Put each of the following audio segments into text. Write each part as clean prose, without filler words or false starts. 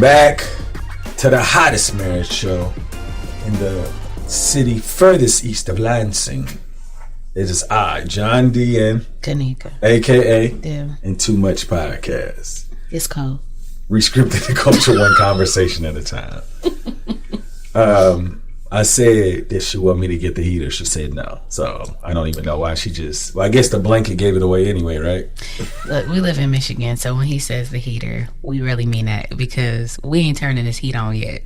back to the hottest marriage show in the city furthest east of Lansing. It is I, John D. and Kanika, a.k.a. Damn. and Too Much Podcast. It's cold. Rescripting the culture one conversation at a time. I said that she wanted me to get the heater. She said no. So I don't even know why she just... Well, I guess the blanket gave it away anyway, right? Look, we live in Michigan, so when he says the heater, we really mean that because we ain't turning this heat on yet.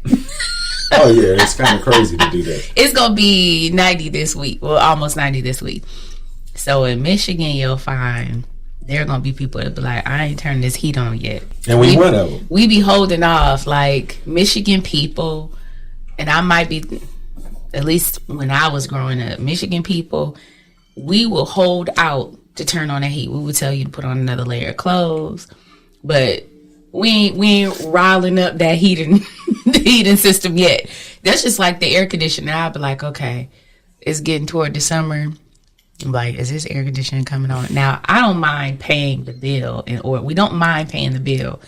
Oh, yeah. It's kind of crazy to do that. It's going to be 90 this week. Well, almost 90 this week. So in Michigan, you'll find there are going to be people that be like, I ain't turning this heat on yet. And we one of them. We be holding off like Michigan people, and I might be... At least when I was growing up, Michigan people, we will hold out to turn on the heat. We would tell you to put on another layer of clothes, but we ain't riling up that the heating system yet. That's just like the air conditioner. I'll be like, okay, it's getting toward the summer. I'm like, is this air conditioning coming on? Now, I don't mind paying the bill, or we don't mind paying the bill,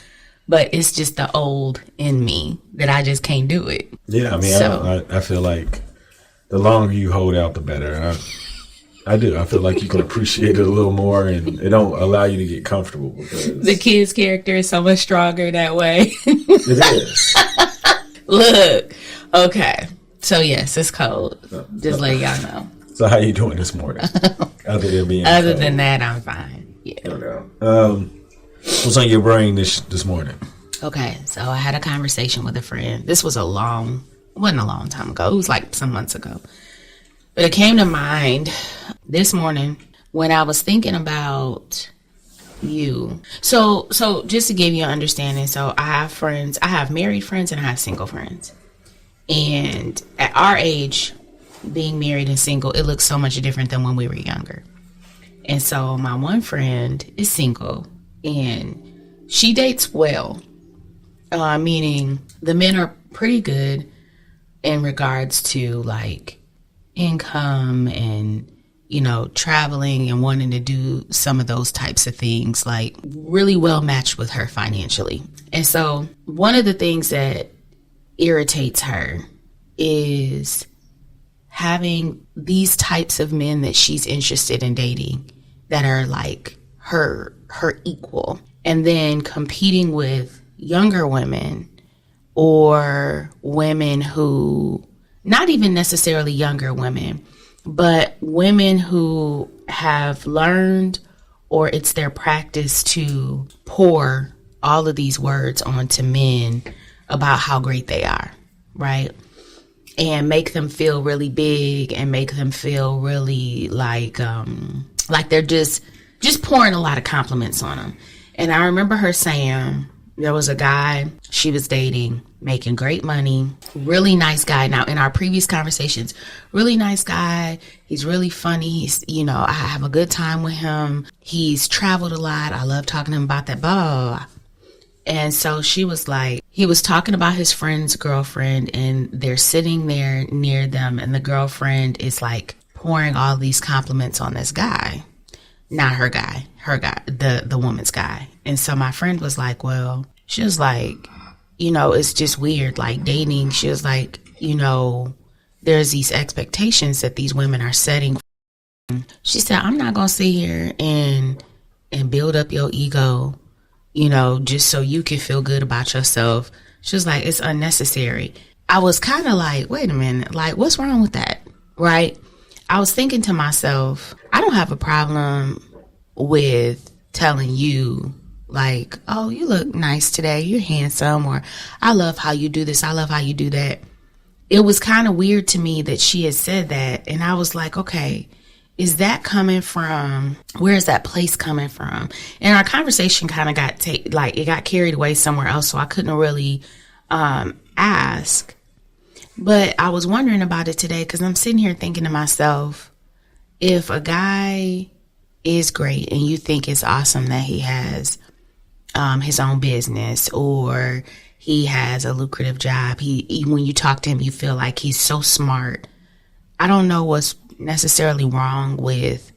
but it's just the old in me that I just can't do it. Yeah, I mean, I feel like the longer you hold out, the better. I do. I feel like you can appreciate it a little more, and it don't allow you to get comfortable. Because the kid's character is so much stronger that way. It is. Look. Okay. So, yes, it's cold. Just let y'all know. So, how you doing this morning? Other than that, I'm fine. Yeah. What's on your brain this morning? Okay. So, I had a conversation with a friend. This was wasn't a long time ago. It was like some months ago. But it came to mind this morning when I was thinking about you. So just to give you an understanding, so I have friends, I have married friends and I have single friends. And at our age, being married and single, it looks so much different than when we were younger. And so my one friend is single and she dates well, meaning the men are pretty good in regards to like income and, you know, traveling and wanting to do some of those types of things, like really well matched with her financially. And so one of the things that irritates her is having these types of men that she's interested in dating that are like her equal, and then competing with younger women or women who, not even necessarily younger women, but women who have learned or it's their practice to pour all of these words onto men about how great they are, right? And make them feel really big and make them feel really like they're just pouring a lot of compliments on them. And I remember her saying there was a guy she was dating, making great money, really nice guy. Now, in our previous conversations, really nice guy. He's really funny. He's, you know, I have a good time with him. He's traveled a lot. I love talking to him about that, blah, blah, blah. And so she was like, he was talking about his friend's girlfriend and they're sitting there near them and the girlfriend is like pouring all these compliments on this guy. Not her guy, the woman's guy. And so my friend was like, well, she was like, you know, it's just weird, like dating. She was like, you know, there's these expectations that these women are setting. She said, I'm not going to sit here and build up your ego, you know, just so you can feel good about yourself. She was like, it's unnecessary. I was kind of like, wait a minute, like, what's wrong with that? Right? I was thinking to myself, I don't have a problem with telling you like, oh, you look nice today, you're handsome, or I love how you do this, I love how you do that. It was kind of weird to me that she had said that, and I was like, okay, is that coming from, where is that place coming from? And our conversation kind of got carried away somewhere else, so I couldn't really ask. But I was wondering about it today because I'm sitting here thinking to myself, if a guy is great and you think it's awesome that he has his own business or he has a lucrative job, when you talk to him, you feel like he's so smart. I don't know what's necessarily wrong with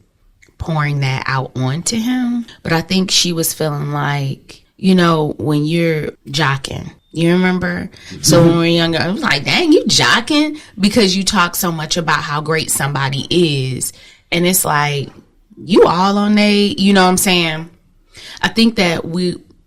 pouring that out onto him, but I think she was feeling like, when you're jocking, you remember? So when we were younger, I was like, dang, you jocking? Because you talk so much about how great somebody is. And it's like, you all on you know what I'm saying? I think that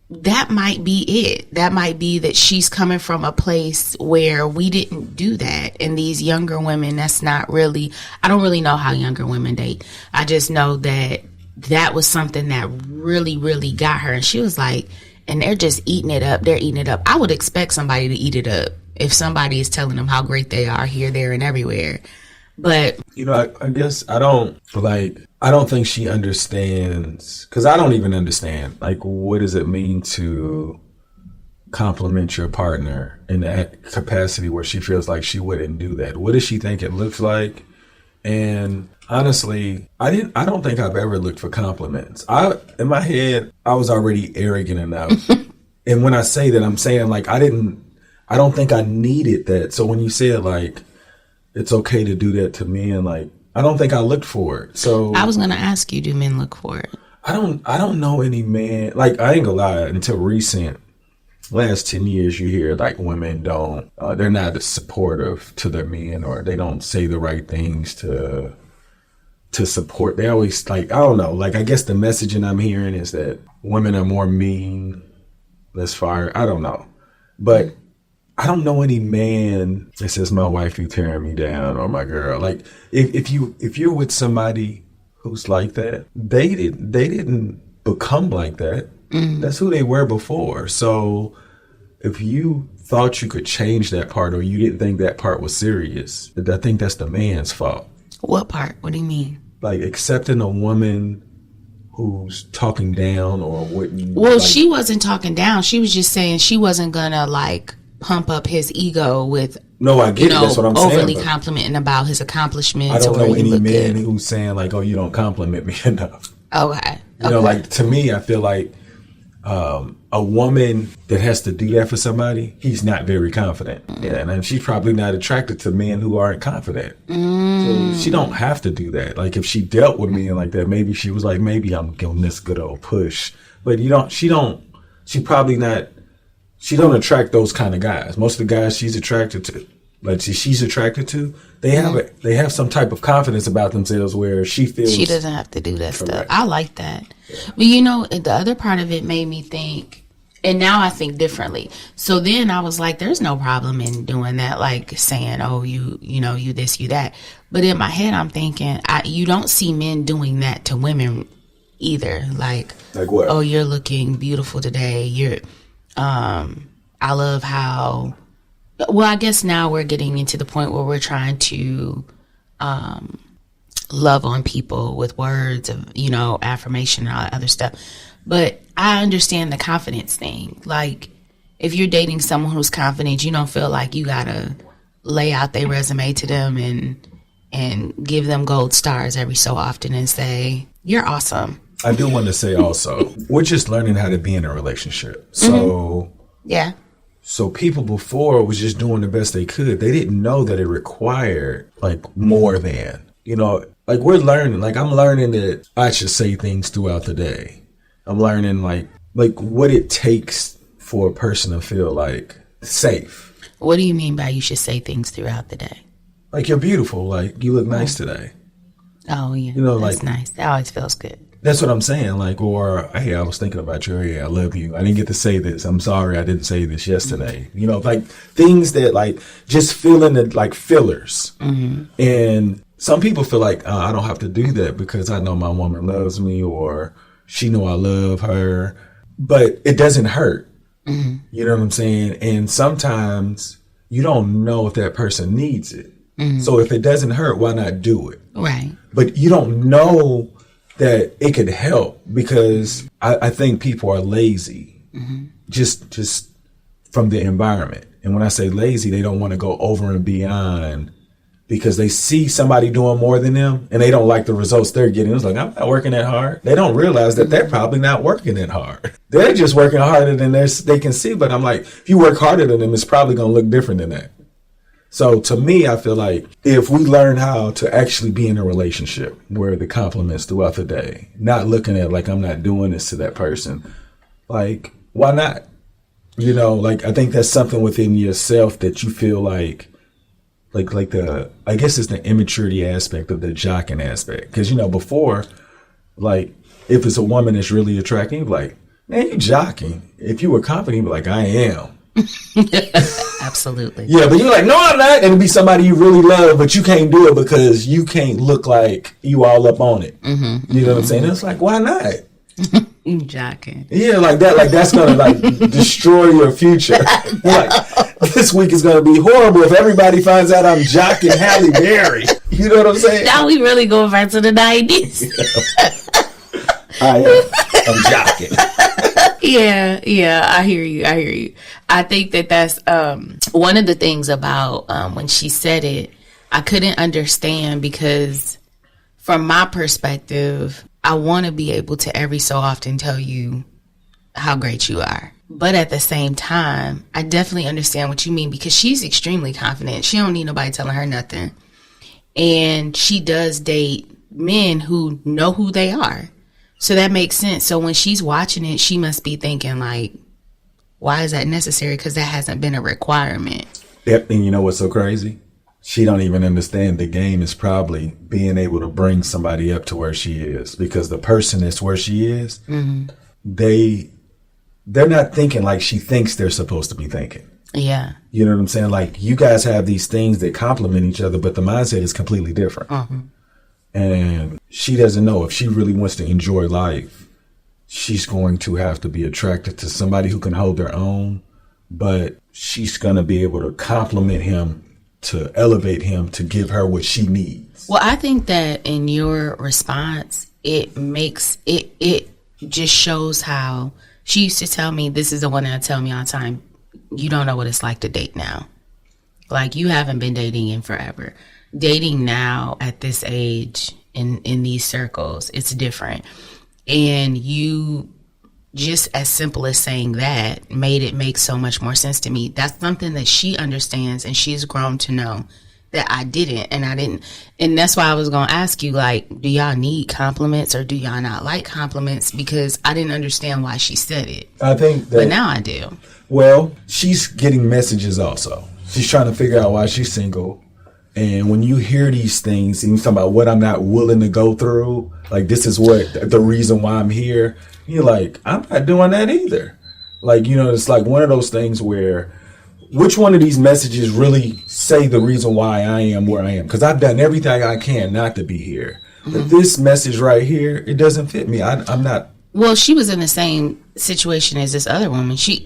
that might be it. That might be that she's coming from a place where we didn't do that. And these younger women, that's not really, I don't really know how younger women date. I just know that was something that really, really got her. And she was like, and they're just eating it up. They're eating it up. I would expect somebody to eat it up if somebody is telling them how great they are here, there, and everywhere. But I guess I don't think she understands, because I don't even understand, like, what does it mean to compliment your partner in that capacity where she feels like she wouldn't do that? What does she think it looks like? And honestly, I don't think I've ever looked for compliments. In my head, I was already arrogant enough. And when I say that, I'm saying, like, I don't think I needed that. So when you said, like, it's okay to do that to men, like, I don't think I looked for it. So I was going to ask you, do men look for it? I don't know any man, like, I ain't gonna lie, until last 10 years, you hear, like, women they're not as supportive to their men, or they don't say the right things to support. They always, like, I don't know, like, I guess the messaging I'm hearing is that women are more mean, less fire. I don't know. But I don't know any man that says, my wife, you tearing me down, or my girl. Like, if you're with somebody who's like that, they didn't become like that. Mm-hmm. That's who they were before. So if you thought you could change that part, or you didn't think that part was serious, I think that's the man's fault. What part? What do you mean? Like accepting a woman who's talking down or wouldn't. Well, she wasn't talking down. She was just saying she wasn't gonna, like, pump up his ego with, no, I get it. That's what I'm saying. Overly complimenting about his accomplishments. I don't know any man who's saying, like, oh, you don't compliment me enough. Okay. Like, to me, I feel like a woman that has to do that for somebody, he's not very confident. Mm. Yeah, and she's probably not attracted to men who aren't confident. So she don't have to do that. Like, if she dealt with men like that, maybe she was like, maybe I'm giving this good old push. But she don't attract those kind of guys. Most of the guys she's attracted to, they have some type of confidence about themselves where she feels she doesn't have to do that stuff. I like that. Yeah. But the other part of it made me think, and now I think differently. So then I was like, there's no problem in doing that, like saying, oh, you this, you that. But in my head, I'm thinking, you don't see men doing that to women either. Like what? Oh, you're looking beautiful today. I love how, well, I guess now we're getting into the point where we're trying to love on people with words of, affirmation and all that other stuff. But I understand the confidence thing. Like, if you're dating someone who's confident, you don't feel like you gotta lay out their resume to them and give them gold stars every so often and say, you're awesome. I do want to say also, we're just learning how to be in a relationship. So yeah. So people before was just doing the best they could. They didn't know that it required, like, more than, like, we're learning. Like, I'm learning that I should say things throughout the day. I'm learning like what it takes for a person to feel, like, safe. What do you mean by you should say things throughout the day? Like, you're beautiful. Like, you look nice today. Oh, yeah. That's nice. That always feels good. That's what I'm saying. Like, or, hey, I was thinking about you. Hey, I love you. I didn't get to say this. I'm sorry I didn't say this yesterday. Like, things that, like, just feeling it, like, fillers. Mm-hmm. And some people feel like, I don't have to do that because I know my woman loves me, or she know I love her. But it doesn't hurt. Mm-hmm. You know what I'm saying? And sometimes you don't know if that person needs it. Mm-hmm. So if it doesn't hurt, why not do it? Right. But you don't know that it could help, because I think people are lazy, just from the environment. And when I say lazy, they don't want to go over and beyond because they see somebody doing more than them and they don't like the results they're getting. It's like, I'm not working that hard. They don't realize that they're probably not working that hard. They're just working harder than they can see. But I'm like, if you work harder than them, it's probably going to look different than that. So to me, I feel like if we learn how to actually be in a relationship where the compliments throughout the day, not looking at like I'm not doing this to that person, like why not? You know, like, I think that's something within yourself that you feel like I guess it's the immaturity aspect of the jocking aspect. Because, you know, before, like, if it's a woman that's really attractive, like, man, you jocking. If you were confident, you'd be like, I am. Absolutely. Yeah, but you're like, no, I'm not. And it'd be somebody you really love, but you can't do it because you can't look like you all up on it. You know what I'm saying? It's like, why not? You jocking. Yeah, like that. Like, that's gonna like destroy your future. Like, this week is gonna be horrible if everybody finds out I'm jocking Halle Berry. You know what I'm saying? Now we really going back to the 90s. I'm jocking. Yeah, I hear you. I think that's one of the things about when she said it, I couldn't understand because from my perspective, I want to be able to every so often tell you how great you are. But at the same time, I definitely understand what you mean because she's extremely confident. She don't need nobody telling her nothing. And she does date men who know who they are. So that makes sense. So when she's watching it, she must be thinking like, why is that necessary? Because that hasn't been a requirement. Yep. And you know what's so crazy? She don't even understand the game is probably being able to bring somebody up to where she is, because the person that's where she is, they're not thinking like she thinks they're supposed to be thinking. Yeah. You know what I'm saying? Like, you guys have these things that complement each other, but the mindset is completely different. And she doesn't know if she really wants to enjoy life, she's going to have to be attracted to somebody who can hold their own, but she's going to be able to complement him, to elevate him, to give her what she needs. Well, I think that in your response, it makes it just shows how she used to tell me, this is the one that tell me all the time, you don't know what it's like to date now. Like, you haven't been dating in forever. Dating now at this age in these circles, it's different. And you, just as simple as saying that, made it make so much more sense to me. That's something that she understands and she's grown to know that I didn't. And that's why I was going to ask you, like, do y'all need compliments or do y'all not like compliments? Because I didn't understand why she said it. I think that, but now I do. Well, she's getting messages also. She's trying to figure out why she's single. And when you hear these things, and you talk about what I'm not willing to go through, like, this is what the reason why I'm here, you're like, I'm not doing that either. Like, you know, it's like one of those things where, which one of these messages really say the reason why I am where I am? Because I've done everything I can not to be here. But this message right here, it doesn't fit me. I'm not. Well, she was in the same situation as this other woman. She's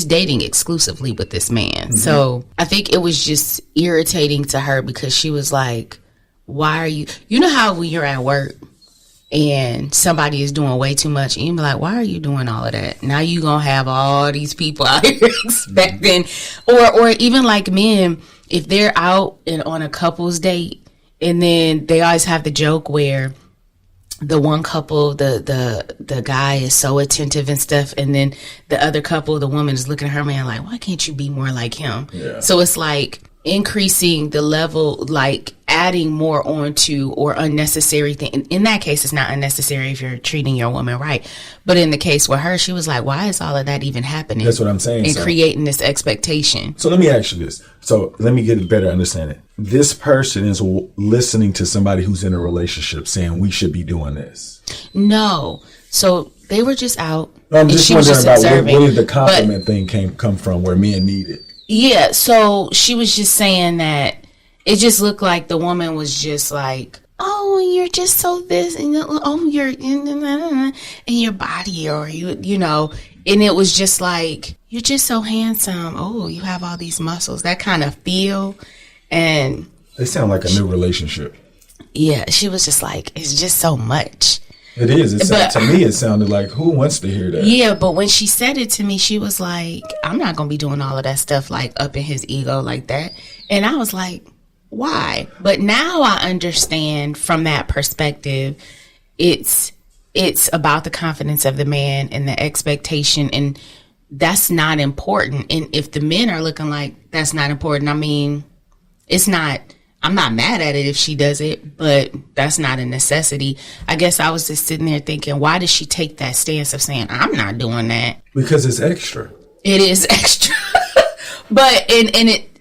dating exclusively with this man. So I think it was just irritating to her because she was like, why are you know how when you're at work and somebody is doing way too much and you be like, why are you doing all of that? Now you gonna have all these people out here expecting, or even like men, if they're out and on a couple's date and then they always have the joke where the one couple, the guy is so attentive and stuff, and then the other couple, the woman is looking at her man like, why can't you be more like him? Yeah. So it's like increasing the level, like adding more onto or unnecessary thing. In that case, it's not unnecessary if you're treating your woman right. But in the case with her, she was like, why is all of that even happening? That's what I'm saying. And creating this expectation. So let me ask you this. So let me get a better understanding. This person is listening to somebody who's in a relationship saying we should be doing this. No. So they were just out. I'm just wondering about where did the compliment thing come from where men need it? Yeah. So she was just saying that it just looked like the woman was just like, oh, you're just so this, and oh, you're in your body, or you know, and it was just like, you're just so handsome. Oh, you have all these muscles, that kind of feel. And they sound like a new relationship. Yeah, she was just like, it's just so much. It is. To me, it sounded like, who wants to hear that? Yeah, but when she said it to me, she was like, I'm not going to be doing all of that stuff, like up in his ego like that. And I was like, why? But now I understand from that perspective, it's about the confidence of the man and the expectation, and that's not important. And if the men are looking like that's not important, I mean, it's not, I'm not mad at it if she does it, but that's not a necessity. I guess I was just sitting there thinking, why does she take that stance of saying, I'm not doing that? Because it's extra. It is extra. But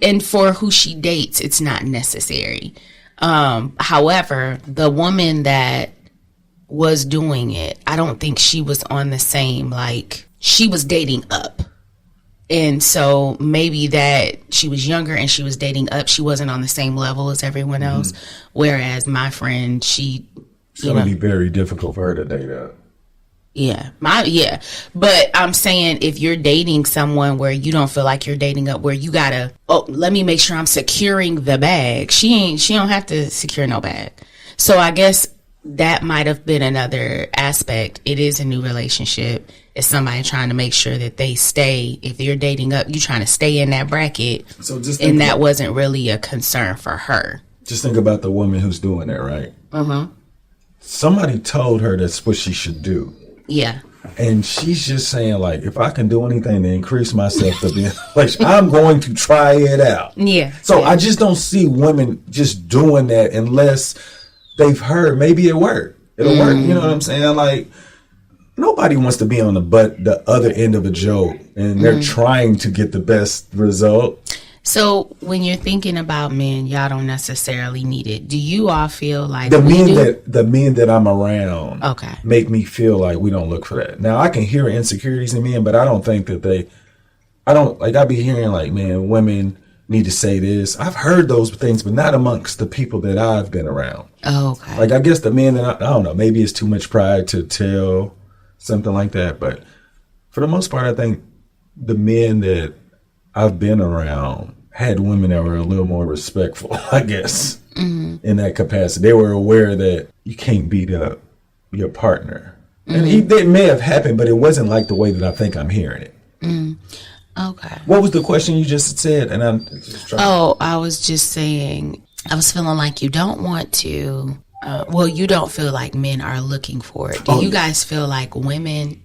and for who she dates, it's not necessary. However, the woman that was doing it, I don't think she was on the same, like, she was dating up. And so maybe that she was younger and she was dating up. She wasn't on the same level as everyone else. Whereas my friend, it's going to be very difficult for her to date up. Yeah. But I'm saying if you're dating someone where you don't feel like you're dating up, where you gotta, let me make sure I'm securing the bag. She don't have to secure no bag. So I guess that might have been another aspect. It is a new relationship. It's somebody trying to make sure that they stay. If you're dating up, you're trying to stay in that bracket. So and that wasn't really a concern for her. Just think about the woman who's doing that, right? Somebody told her that's what she should do. Yeah. And she's just saying, like, if I can do anything to increase myself to be, like, I'm going to try it out. Yeah. So I just don't see women just doing that unless they've heard maybe it worked. It'll work. You know what I'm saying? Like, nobody wants to be on the other end of a joke, and they're trying to get the best result. So when you're thinking about men, y'all don't necessarily need it. Do you all feel like the men that I'm around make me feel like we don't look for that? Now I can hear insecurities in men, but I don't think that I be hearing like, man, women need to say this. I've heard those things, but not amongst the people that I've been around. Okay. Like I guess the men that I don't know, maybe it's too much pride to tell something like that, but for the most part, I think the men that I've been around had women that were a little more respectful, I guess, in that capacity. They were aware that you can't beat up your partner. And it may have happened, but it wasn't like the way that I think I'm hearing it. Okay. What was the question you just said? And I'm just trying. I was just saying, I was feeling like you don't want to, you don't feel like men are looking for it. Do you guys feel like women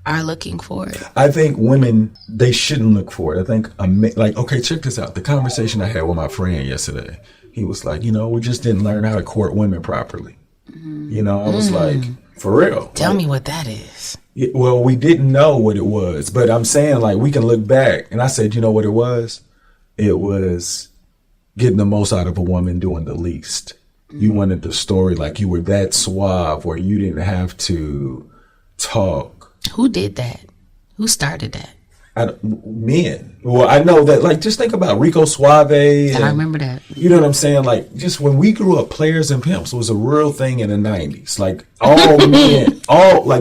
are looking for it? I think women, they shouldn't look for it. I think, okay, check this out. The conversation I had with my friend yesterday, he was like, we just didn't learn how to court women properly. I was like, for real. Tell me what that is. Well, we didn't know what it was, but I'm saying like we can look back. And I said, you know what it was? It was getting the most out of a woman doing the least. You wanted the story like you were that suave where you didn't have to talk. Who did that? Who started that? Men. Well, I know that, like, just think about Rico Suave. I remember that. You know what I'm saying? Like, just when we grew up, players and pimps was a real thing in the 90s. Like,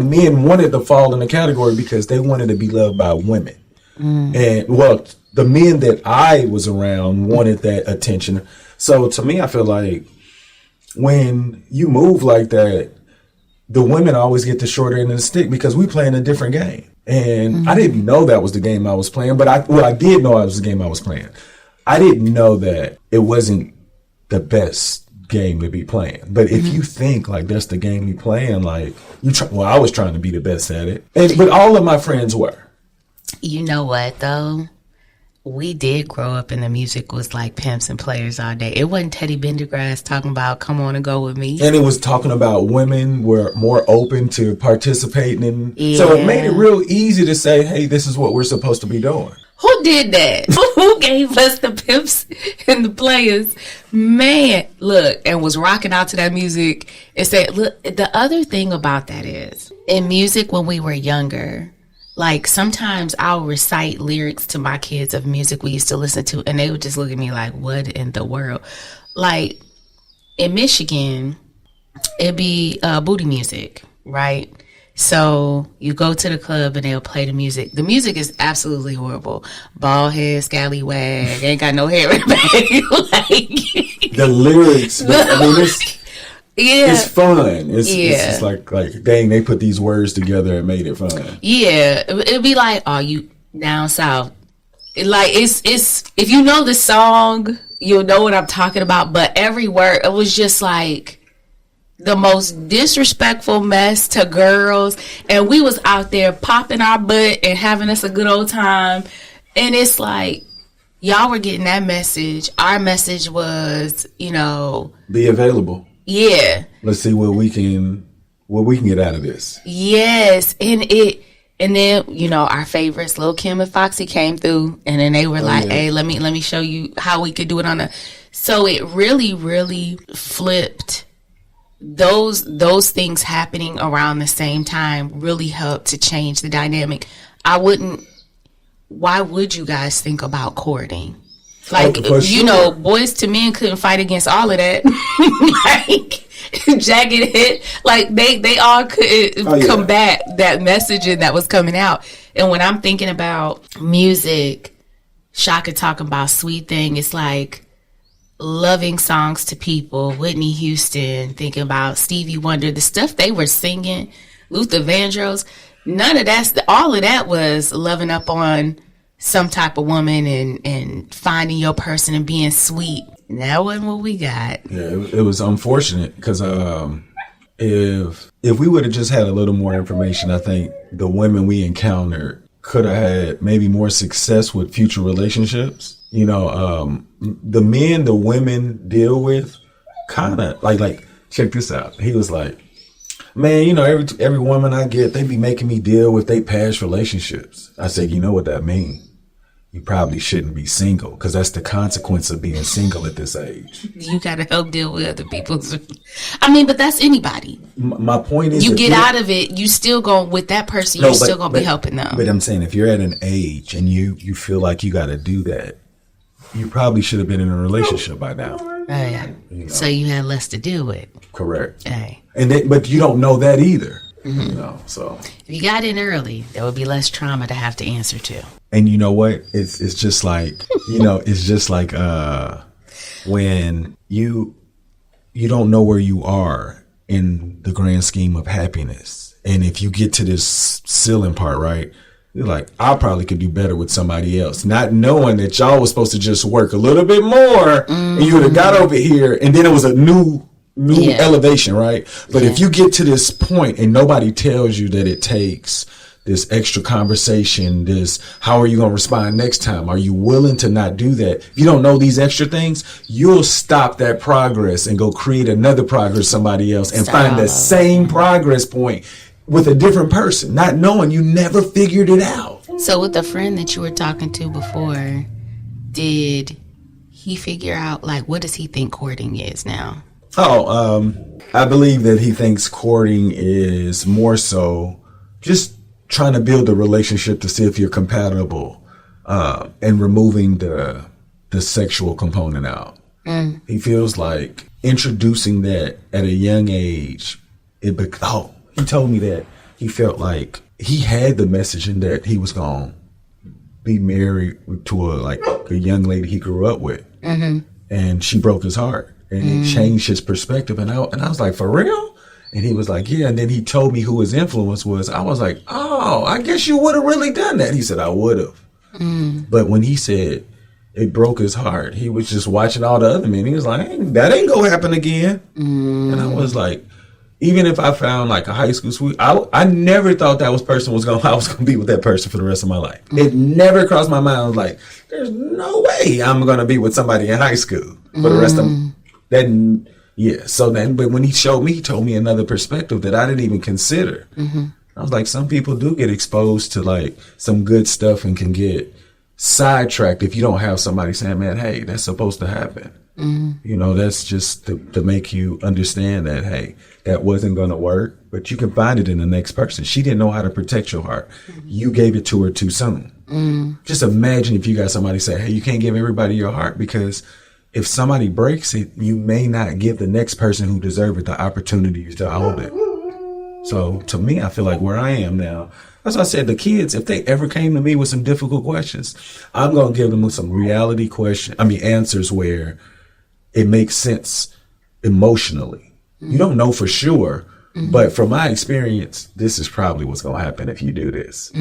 men wanted to fall in the category because they wanted to be loved by women. And, the men that I was around wanted that attention. So, to me, I feel like when you move like that, the women always get the shorter end of the stick because we playing a different game. And I didn't know that was the game I was playing, but I did know it was the game I was playing. I didn't know that it wasn't the best game to be playing. But if you think like that's the game you playing, like I was trying to be the best at it. But all of my friends were. You know what though? We did grow up and the music was like pimps and players all day. It wasn't Teddy Pendergrass talking about come on and go with me. And it was talking about women were more open to participating in. Yeah. So it made it real easy to say, hey, this is what we're supposed to be doing. Who did that? Who gave us the pimps and the players? Man, look, and was rocking out to that music. And said, look, the other thing about that is in music when we were younger, like, sometimes I'll recite lyrics to my kids of music we used to listen to, and they would just look at me like, what in the world? Like, in Michigan, it'd be booty music, right? So you go to the club, and they'll play the music. The music is absolutely horrible. Bald head, scallywag, ain't got no hair in the back. Like, the lyrics, it's fun. It's just like, dang, they put these words together and made it fun. Yeah, it'd be like, oh, you down south. It's if you know the song, you'll know what I'm talking about. But every word, it was just like the most disrespectful mess to girls. And we was out there popping our butt and having us a good old time. And it's like, y'all were getting that message. Our message was, be available. Yeah. Let's see what we can get out of this. Yes. And then, our favorites, Lil' Kim and Foxy, came through, and then they were hey, let me show you how we could do it so it really, really flipped. Those things happening around the same time really helped to change the dynamic. Why would you guys think about courting? Boys to men couldn't fight against all of that. Jagged hit. They all couldn't combat that messaging that was coming out. And when I'm thinking about music, Shaka talking about Sweet Thing, it's like loving songs to people. Whitney Houston, thinking about Stevie Wonder, the stuff they were singing, Luther Vandross, none of that, all of that was loving up on some type of woman and finding your person and being sweet. And that wasn't what we got. Yeah, it was unfortunate because if we would have just had a little more information, I think the women we encountered could have had maybe more success with future relationships. The men the women deal with kind of like check this out. He was like, man, every woman I get, they be making me deal with their past relationships. I said, you know what that means? You probably shouldn't be single because that's the consequence of being single at this age. You got to help deal with other people's. But that's anybody. My point is, you get out of it, you still going with that person. You're still going to be helping them. But I'm saying if you're at an age and you feel like you got to do that, you probably should have been in a relationship by now. So you had less to deal with. Correct. Hey. But you don't know that either. Mm-hmm. So if you got in early, there would be less trauma to have to answer to. And you know what? It's just like it's just like when you don't know where you are in the grand scheme of happiness, and if you get to this ceiling part, right? You're like, I probably could do better with somebody else, not knowing that y'all was supposed to just work a little bit more, and you would have got over here, and then it was a new elevation, right? But if you get to this point and nobody tells you that it takes this extra conversation, this how are you going to respond next time? Are you willing to not do that? If you don't know these extra things, you'll stop that progress and go create another progress somebody else and find the same progress point with a different person, not knowing you never figured it out. So with the friend that you were talking to before, did he figure out, what does he think courting is now? I believe that he thinks courting is more so just trying to build a relationship to see if you're compatible, and removing the sexual component out. He feels like introducing that at a young age, he told me that he felt like he had the messaging that he was going to be married to a young lady he grew up with. Mm-hmm. And she broke his heart, and it changed his perspective. And I was like, for real? And he was like, yeah. And then he told me who his influence was. I was like, oh, I guess you would have really done that. He said, I would have. But when he said it broke his heart, he was just watching all the other men. He was like, that ain't going to happen again. And I was like, even if I found a high school sweet, I never thought I was going to be with that person for the rest of my life. It never crossed my mind. I was like, there's no way I'm going to be with somebody in high school for the rest of that. Yeah. So then, but when he showed me, he told me another perspective that I didn't even consider. I was like, some people do get exposed to some good stuff and can get sidetracked if you don't have somebody saying, man, hey, that's supposed to happen. That's just to make you understand that, hey, that wasn't going to work, but you can find it in the next person. She didn't know how to protect your heart. You gave it to her too soon. Just imagine if you got somebody say, hey, you can't give everybody your heart, because if somebody breaks it, you may not give the next person who deserves it the opportunity to hold it. So to me, I feel like where I am now, as I said, the kids, if they ever came to me with some difficult questions, I'm going to give them some reality answers where it makes sense emotionally. You don't know for sure, but from my experience, this is probably what's going to happen if you do this.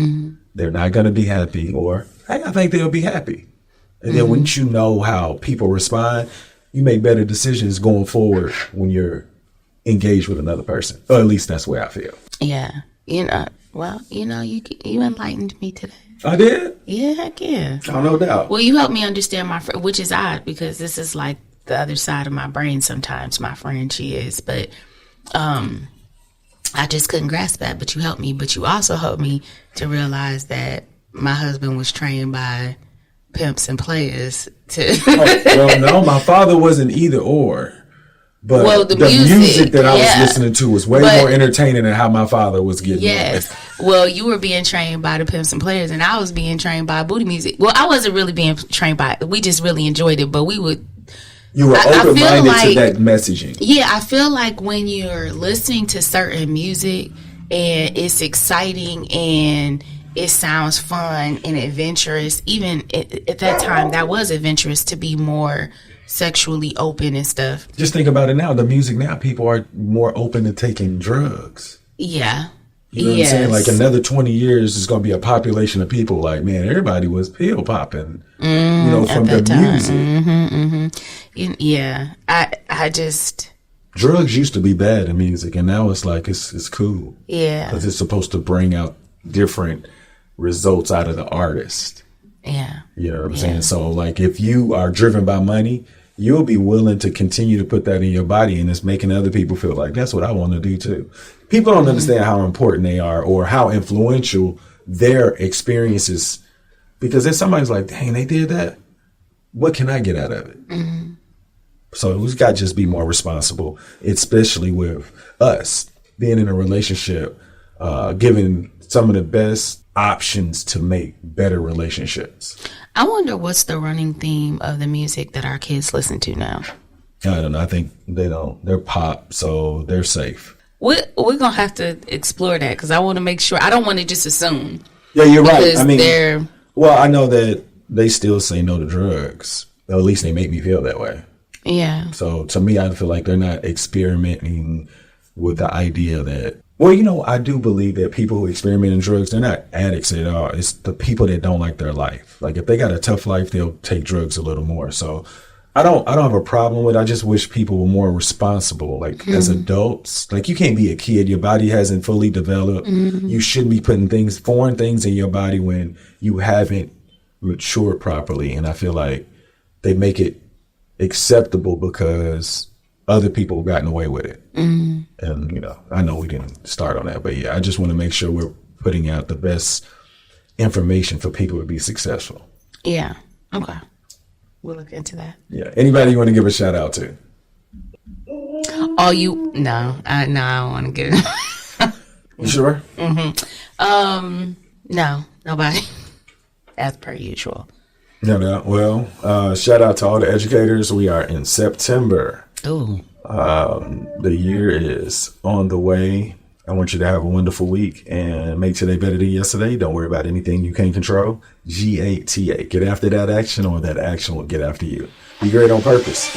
They're not going to be happy, or I think they'll be happy. And then once you know how people respond, you make better decisions going forward when you're engaged with another person. Or at least that's the way I feel. Yeah. You enlightened me today. I did? Yeah, heck yeah. Oh, no doubt. Well, you helped me understand my friend, which is odd because this is like the other side of my brain sometimes. My friend, she is. But I just couldn't grasp that. But you helped me. But you also helped me to realize that my husband was trained by pimps and players to... well, no, my father wasn't either or. But well, the music that I was listening to was way more entertaining than how my father was getting. Yes. Well, you were being trained by the pimps and players, and I was being trained by booty music. Well, I wasn't really being trained by it. We just really enjoyed it, but we would... You were open-minded to that messaging. Yeah, I feel like when you're listening to certain music and it's exciting and it sounds fun and adventurous, even at that time, that was adventurous to be more... sexually open and stuff. Just think about it now. The music now, people are more open to taking drugs. Yeah. You know what I'm saying? Like another 20 years, there's going to be a population of people like, man, everybody was pill popping, from the music. Yeah. I just... Drugs used to be bad in music, and now it's like, it's cool. Yeah. Because it's supposed to bring out different results out of the artist. Yeah. You know what I'm saying? So, like, if you are driven by money, you'll be willing to continue to put that in your body, and it's making other people feel like that's what I want to do too. People don't understand how important they are or how influential their experiences, because if somebody's like, dang, they did that, what can I get out of it? Mm-hmm. So we've got to just be more responsible, especially with us being in a relationship, giving some of the best options to make better relationships. I wonder what's the running theme of the music that our kids listen to now. I don't know. I think they don't. They're pop, so they're safe. We're going to have to explore that because I want to make sure. I don't want to just assume. Yeah, you're right. I mean, well, I know that they still say no to drugs. Or at least they make me feel that way. Yeah. So to me, I feel like they're not experimenting with the idea that, well, I do believe that people who experiment in drugs, they're not addicts at all. It's the people that don't like their life. Like if they got a tough life, they'll take drugs a little more. So I don't have a problem with it. I just wish people were more responsible. Like as adults, like you can't be a kid. Your body hasn't fully developed. Mm-hmm. You shouldn't be putting foreign things in your body when you haven't matured properly. And I feel like they make it acceptable because other people have gotten away with it. Mm. And, I know we didn't start on that, but yeah, I just want to make sure we're putting out the best information for people to be successful. Yeah. Okay. We'll look into that. Yeah. Anybody you want to give a shout out to? Oh, no, I don't want to give it. You sure? Mm-hmm. No, nobody. As per usual. No. Well, shout out to all the educators. We are in September. Ooh. The year is on the way. I want you to have a wonderful week and make today better than yesterday. Don't worry about anything you can't control. GATA. Get after that action, or that action will get after you. Be great on purpose.